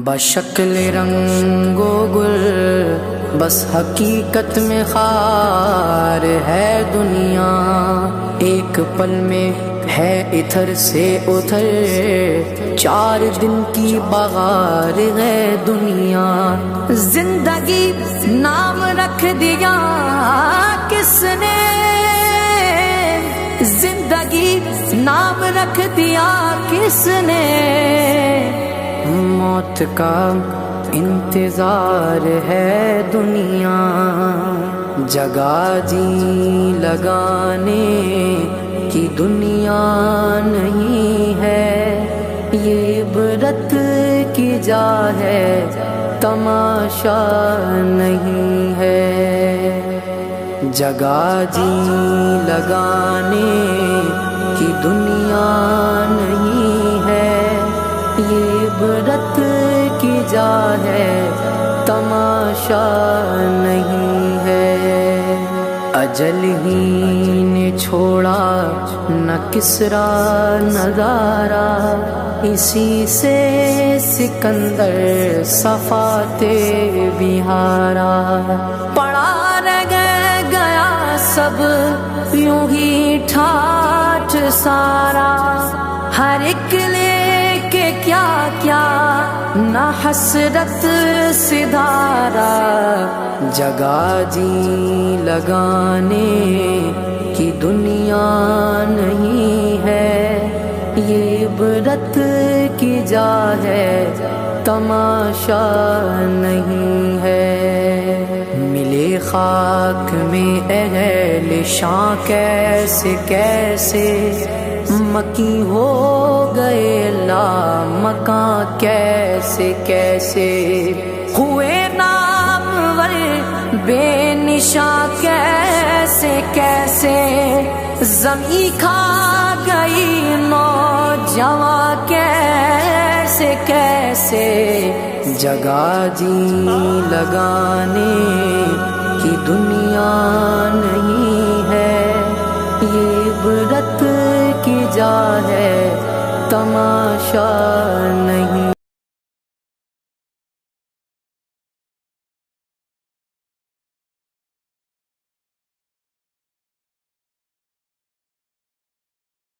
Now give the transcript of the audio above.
بشکل رنگ و گل بس حقیقت میں خار ہے دنیا، ایک پل میں ہے ادھر سے ادھر، 4 دن کی بغار ہے دنیا۔ زندگی نام رکھ دیا کس نے، زندگی نام رکھ دیا کس نے، موت کا انتظار ہے دنیا۔ جگہ جی لگانے کی دنیا نہیں ہے، یہ عبرت کی جا ہے تماشا نہیں ہے۔ جگہ جی لگانے کی دنیا نہیں ہے، یہ عبرت کی جا ہے تماشا نہیں ہے۔ اجل ہی نے چھوڑا نہ کسرا نہ دارا، اسی سے سکندر صفاتے بہارا۔ پڑا رہ گیا سب یوں ہی ٹھاٹھ سارا، ہر ایک لے کے کیا کیا نہ حسرت سدھارا۔ جگہ جی لگانے کی دنیا نہیں ہے، یہ عبرت کی جا ہے تماشا نہیں ہے۔ ملے خاک میں اہل شاں کیسے کیسے، مکی ہو گئے لا مکاں کیسے کیسے، ہوئے نامور بے نشاں کیسے کیسے، زمین کھا گئی نوجواں کیسے کیسے۔ جگہ جی لگانے